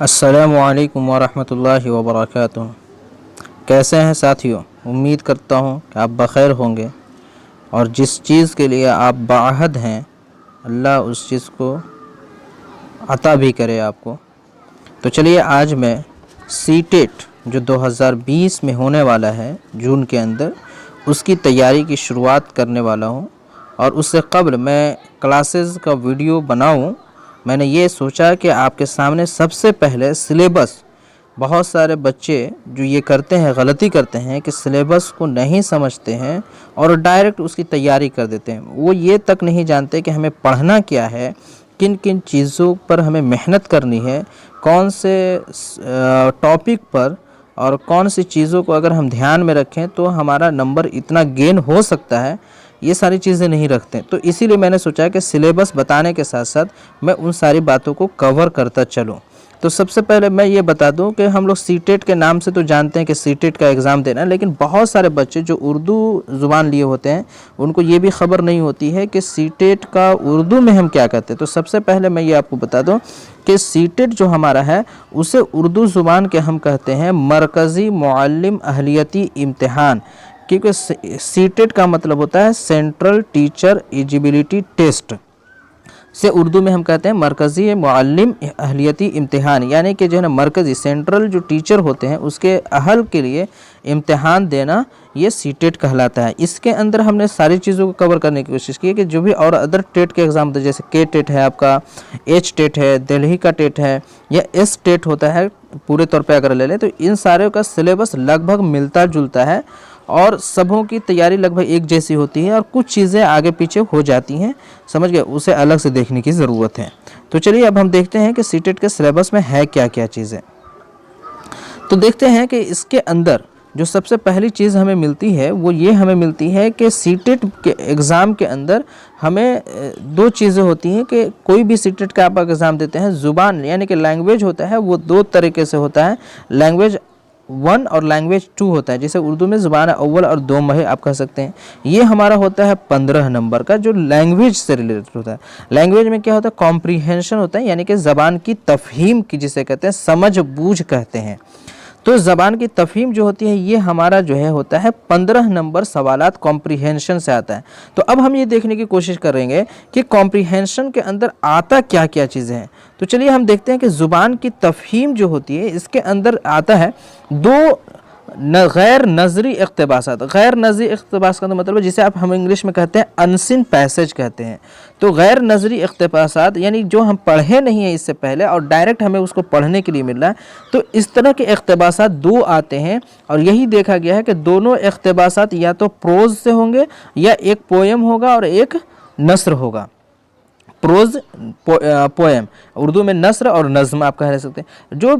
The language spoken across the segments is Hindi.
अस्सलामुअलैकुम वरहमतुल्लाहि वबरकातुहू। कैसे हैं साथियों? उम्मीद करता हूँ कि आप बख़ैर होंगे और जिस चीज़ के लिए आप बाअहद हैं अल्लाह उस चीज़ को अता भी करे आपको। तो चलिए आज मैं सीटेट जो 2020 में होने वाला है जून के अंदर, उसकी तैयारी की शुरुआत करने वाला हूँ। और उससे क़ब्ल मैं क्लासेस का वीडियो बनाऊँ, मैंने ये सोचा कि आपके सामने सबसे पहले सिलेबस, बहुत सारे बच्चे जो ये करते हैं, गलती करते हैं कि सिलेबस को नहीं समझते हैं और डायरेक्ट उसकी तैयारी कर देते हैं। वो ये तक नहीं जानते कि हमें पढ़ना क्या है, किन किन चीज़ों पर हमें मेहनत करनी है, कौन से टॉपिक पर और कौन सी चीज़ों को अगर हम ध्यान में रखें तो हमारा नंबर इतना गेन हो सकता है, ये सारी चीज़ें नहीं रखते। तो इसीलिए मैंने सोचा कि सिलेबस बताने के साथ साथ मैं उन सारी बातों को कवर करता चलूँ। तो सबसे पहले मैं ये बता दूं कि हम लोग सीटेट के नाम से तो जानते हैं कि सीटेट का एग्ज़ाम देना है, लेकिन बहुत सारे बच्चे जो उर्दू ज़ुबान लिए होते हैं उनको ये भी ख़बर नहीं होती है कि सीटेट का उर्दू में हम क्या कहते हैं। तो सबसे पहले मैं ये आपको बता दूं कि सीटेट जो हमारा है उसे उर्दू ज़ुबान के हम कहते हैं मरकज़ी मुअल्लिम अहलियती इम्तिहान, क्योंकि सीटेट का मतलब होता है सेंट्रल टीचर एलिजिबिलिटी टेस्ट, से उर्दू में हम कहते हैं मरकज़ी मुअल्लिम अहलियती इम्तिहान, यानी कि जो है ना मरकज़ी सेंट्रल जो टीचर होते हैं उसके अहल के लिए इम्तिहान देना, ये सीटेट कहलाता है। इसके अंदर हमने सारी चीज़ों को कवर करने की कोशिश की है कि जो भी और अदर टेट के एग्ज़ाम होते हैं, जैसे के टेट है, आपका एच टेट है, दिल्ली का टेट है, या एस टेट होता है, पूरे तौर पर अगर ले लें तो इन सारे का सिलेबस लगभग मिलता जुलता है और सबों की तैयारी लगभग एक जैसी होती है और कुछ चीज़ें आगे पीछे हो जाती हैं, समझ गए, उसे अलग से देखने की ज़रूरत है। तो चलिए अब हम देखते हैं कि सीटेट के सिलेबस में है क्या क्या चीज़ें। तो देखते हैं कि इसके अंदर जो सबसे पहली चीज़ हमें मिलती है वो ये हमें मिलती है कि सीटेट के एग्ज़ाम के अंदर हमें दो चीज़ें होती हैं कि कोई भी सीटेट का आप एग्ज़ाम देते हैं, ज़ुबान यानी कि लैंग्वेज होता है वो दो तरीके से होता है, लैंग्वेज 1 और लैंग्वेज 2 होता है, जैसे उर्दू में ज़ुबान अव्वल और दो महे आप कह सकते हैं। ये हमारा होता है 15 नंबर का, जो लैंग्वेज से रिलेटेड होता है। लैंग्वेज में क्या होता है, कॉम्प्रीहेंशन होता है, यानी कि ज़बान की तफ़हीम की जिसे कहते हैं, समझ बूझ कहते हैं। तो ज़बान की तफ़हीम जो होती है ये हमारा जो है होता है 15 नंबर सवालात कॉम्प्रीहेंशन से आता है। तो अब हम ये देखने की कोशिश करेंगे कि कॉम्प्रीहेंशन के अंदर आता क्या क्या चीज़ें हैं। तो चलिए हम देखते हैं कि ज़ुबान की तफ़हीम जो होती है इसके अंदर आता है दो गैर नज़री इक़्तिबासात। गैर नज़री इक़्तिबास का मतलब है जिसे हम इंग्लिश में कहते हैं अनसीन पैसेज कहते हैं। तो गैर नज़री इक़्तिबासात यानी जो हम पढ़े नहीं हैं इससे पहले और डायरेक्ट हमें उसको पढ़ने के लिए मिल रहा है। तो इस तरह के इक़्तिबासात दो आते हैं और यही देखा गया है कि दोनों इक़्तिबासात या तो प्रोज़ से होंगे या एक पोएम होगा और एक नस्र होगा। प्रोज पोएम, उर्दू में नस्र और नज़्म आप कह सकते हैं। जो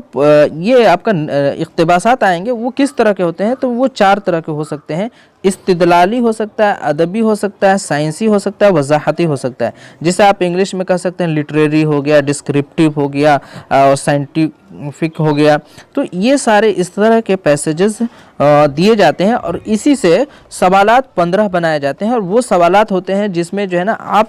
ये आपका इक़्तिबासात आएंगे वो किस तरह के होते हैं, तो वो 4 तरह के हो सकते हैं। इस्तिदलाली हो सकता है, अदबी हो सकता है, साइंसी हो सकता है, वज़ाहती हो सकता है। जिसे आप इंग्लिश में कह सकते हैं लिटरेरी हो गया, डिस्क्रिप्टिव हो गया और साइंटिफिक हो गया। तो ये सारे इस तरह के पैसेजेस दिए जाते हैं और इसी से सवालात 15 बनाए जाते हैं। और वो सवालात होते हैं जिसमें जो है ना आप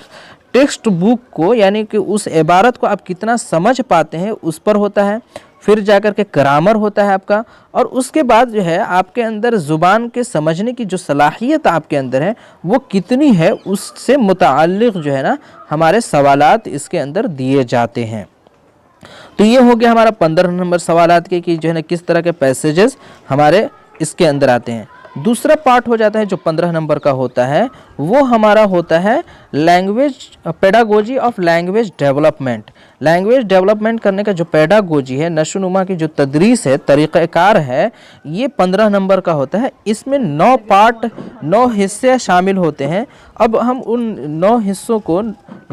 टेक्स्ट बुक को यानी कि उस इबारत को आप कितना समझ पाते हैं उस पर होता है। फिर जाकर के ग्रामर होता है आपका, और उसके बाद जो है आपके अंदर ज़ुबान के समझने की जो सलाहियत आपके अंदर है वो कितनी है, उससे मुताल्लिक़ जो है ना हमारे सवालात इसके अंदर दिए जाते हैं। तो ये हो गया हमारा 15 नंबर सवालात के कि जो है ना किस तरह के पैसेजेस हमारे इसके अंदर आते हैं। दूसरा पार्ट हो जाता है जो 15 नंबर का होता है वो हमारा होता है language pedagogy of language development. Language development करने का जो पेडागोजी है, नशोनुमा की जो तदरीस है, तरीक़ाकार है, ये 15 नंबर का होता है। इसमें 9 पार्ट 9 हिस्से शामिल होते हैं। अब हम उन 9 हिस्सों को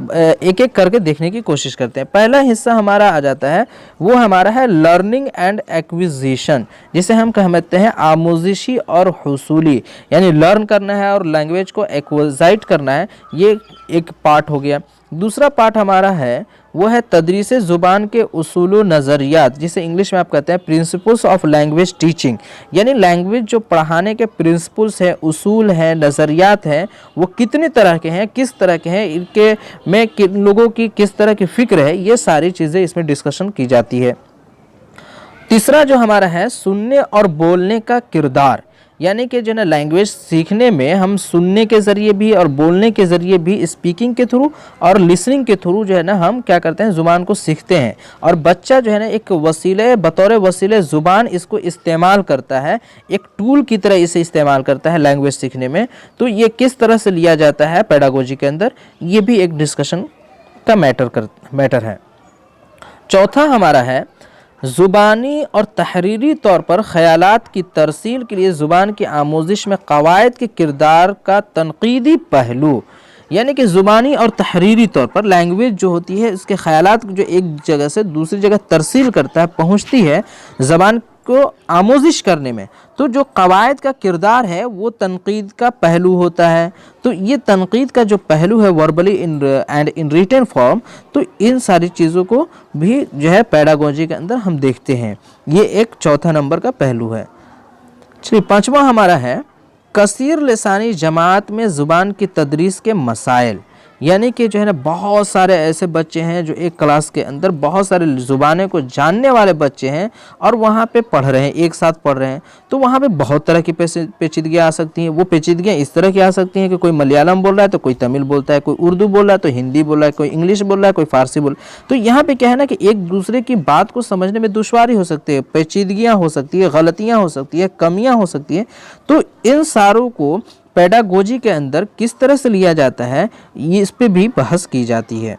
एक एक करके देखने की कोशिश करते हैं। पहला हिस्सा हमारा आ जाता है वो हमारा है लर्निंग एंड एक्विजिशन, जिसे हम कहते हैं आमोजिशी और हुसूली, यानी लर्न करना है और लैंग्वेज को एक्विजाइट करना है, ये एक पार्ट हो गया। दूसरा पार्ट हमारा है वो है तदरीस ज़ुबान के उसूल व नज़रियात, जिसे इंग्लिश में आप कहते हैं प्रिंसिपल्स ऑफ लैंग्वेज टीचिंग, यानी लैंग्वेज जो पढ़ाने के प्रिंसिपल्स हैं, उसूल हैं, नज़रियात हैं, वो कितने तरह के हैं, किस तरह के हैं, इनके में किन लोगों की किस तरह की फ़िक्र है, ये सारी चीज़ें इसमें डिस्कशन की जाती है। तीसरा जो हमारा है सुनने और बोलने का किरदार, यानी कि जो है ना लैंग्वेज सीखने में हम सुनने के ज़रिए भी और बोलने के ज़रिए भी, स्पीकिंग के थ्रू और लिसनिंग के थ्रू जो है ना हम क्या करते हैं, ज़ुबान को सीखते हैं। और बच्चा जो है ना एक वसीले, बतौर वसीले ज़ुबान इसको इस्तेमाल करता है, एक टूल की तरह इसे इस्तेमाल करता है लैंग्वेज सीखने में। तो ये किस तरह से लिया जाता है पेडागोजी के अंदर, ये भी एक डिस्कशन का मैटर है। चौथा हमारा है ज़ुबानी और तहरीरी तौर पर ख़यालात की तरसील के लिए ज़ुबान की आमोजिश में क़वायद के किरदार का तनक़ीदी पहलू, यानी कि ज़ुबानी और तहरीरी तौर पर लैंग्वेज जो होती है इसके ख़यालात जो एक जगह से दूसरी जगह तरसील करता है, पहुँचती है ज़बान को आमोजिश करने में, तो जो क़वायद का किरदार है वो तनक़ीद का पहलू होता है। तो ये तनक़ीद का जो पहलू है verbally and in written form, तो इन सारी चीज़ों को भी जो है पेडागोजी के अंदर हम देखते हैं। ये एक चौथा नंबर का पहलू है। चलिए पांचवा हमारा है कसीर लिसानी जमात में ज़ुबान की तदरीस के मसाइल, यानी कि जो है ना बहुत सारे ऐसे बच्चे हैं जो एक क्लास के अंदर बहुत सारे ज़ुबानें को जानने वाले बच्चे हैं और वहाँ पे पढ़ रहे हैं, एक साथ पढ़ रहे हैं, तो वहाँ पे बहुत तरह की पेचीदगियाँ आ सकती हैं। वो पेचीदगियाँ इस तरह की आ सकती हैं कि कोई मलयालम बोल रहा है तो कोई तमिल बोलता है, कोई उर्दू बोल रहा है तो हिंदी बोल रहा है, कोई इंग्लिश बोल रहा है, कोई फारसी बोल रहा है। तो यहाँ पर क्या है ना कि एक दूसरे की बात को समझने में दुश्वारी हो सकती है, पेचीदगियाँ हो सकती है, गलतियाँ हो सकती है, कमियाँ हो सकती है। तो इन सारों को पेडागोजी के अंदर किस तरह से लिया जाता है, ये इस पे भी बहस की जाती है।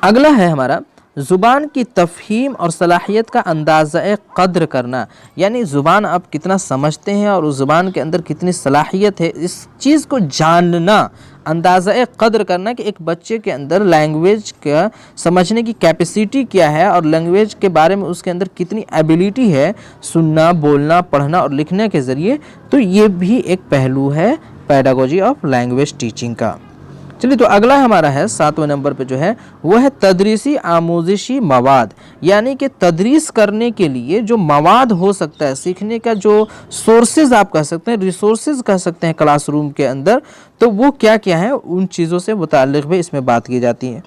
अगला है हमारा ज़ुबान की तफ़हीम और सलाहियत का अंदाज़ा क़द्र करना, यानी ज़ुबान आप कितना समझते हैं और उस ज़ुबान के अंदर कितनी सलाहियत है, इस चीज़ को जानना, अंदाज़ा क़द्र करना कि एक बच्चे के अंदर लैंग्वेज का समझने की कैपेसिटी क्या है और लैंग्वेज के बारे में उसके अंदर कितनी एबिलिटी है सुनना, बोलना, पढ़ना और लिखने के ज़रिए। तो ये भी एक पहलू है पेडागोजी ऑफ लैंग्वेज टीचिंग का। चलिए तो अगला हमारा है 7वें नंबर पे जो है वो है तदरीसी आमोजिशी मवाद, यानी कि तदरीस करने के लिए जो मवाद हो सकता है, सीखने का जो सोर्सेज आप कह सकते हैं, रिसोर्सेज कह सकते हैं क्लासरूम के अंदर, तो वो क्या क्या है उन चीज़ों से मुताल्लिक़ भी इसमें बात की जाती है।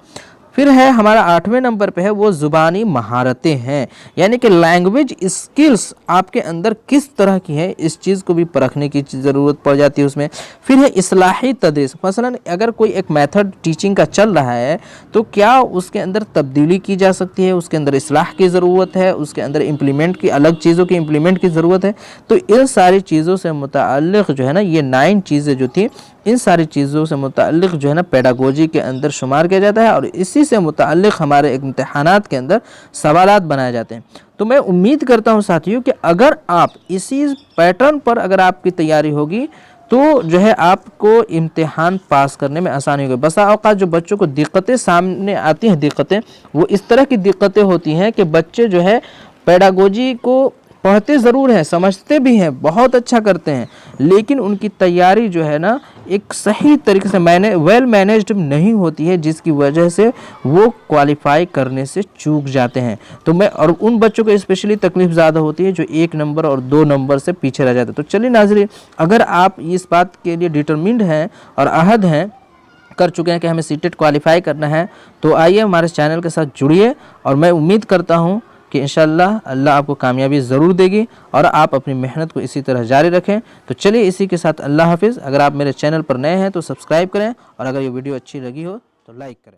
फिर है हमारा 8वें नंबर पे है वो ज़ुबानी महारतें हैं, यानी कि लैंग्वेज स्किल्स आपके अंदर किस तरह की है, इस चीज़ को भी परखने की ज़रूरत पड़ जाती है उसमें। फिर है इस्लाही तदरीस, मसलन अगर कोई एक मेथड टीचिंग का चल रहा है तो क्या उसके अंदर तब्दीली की जा सकती है, उसके अंदर इस्लाह की ज़रूरत है, उसके अंदर इम्प्लीमेंट की, अलग चीज़ों की इम्प्लीमेंट की ज़रूरत है। तो इन सारी चीज़ों से मुताल्लिक़ जो है ना ये 9 चीज़ें जो थी, इन सारी चीज़ों से मुताल्लिक़ जो है ना पेडागोजी के अंदर शुमार किया जाता है और इसी से मुताल्लिक़ हमारे इम्तिहानात के अंदर सवालात बनाए जाते हैं। तो मैं उम्मीद करता हूं साथियों कि अगर आप इसी पैटर्न पर अगर आपकी तैयारी होगी तो जो है आपको इम्तिहान पास करने में आसानी होगी। बसा औक़ात जो बच्चों को दिक्कतें सामने आती हैं, दिक्कतें वो इस तरह की दिक्कतें होती हैं कि बच्चे जो है पेडागोजी को पढ़ते ज़रूर हैं, समझते भी हैं, बहुत अच्छा करते हैं, लेकिन उनकी तैयारी जो है ना एक सही तरीके से वेल मैनेज्ड नहीं होती है, जिसकी वजह से वो क्वालिफाई करने से चूक जाते हैं। तो मैं और उन बच्चों को स्पेशली तकलीफ़ ज़्यादा होती है जो 1 नंबर और 2 नंबर से पीछे रह जाते हैं। तो चलिए नाज़रीन, अगर आप इस बात के लिए डिटरमिन्ड हैं और अहद हैं, कर चुके हैं कि हमें सीटेट क्वालिफाई करना है, तो आइए हमारे चैनल के साथ जुड़िए और मैं उम्मीद करता हूँ कि इंशाअल्लाह अल्लाह आपको कामयाबी ज़रूर देगी और आप अपनी मेहनत को इसी तरह जारी रखें। तो चलिए इसी के साथ अल्लाह हाफिज़। अगर आप मेरे चैनल पर नए हैं तो सब्सक्राइब करें और अगर ये वीडियो अच्छी लगी हो तो लाइक करें।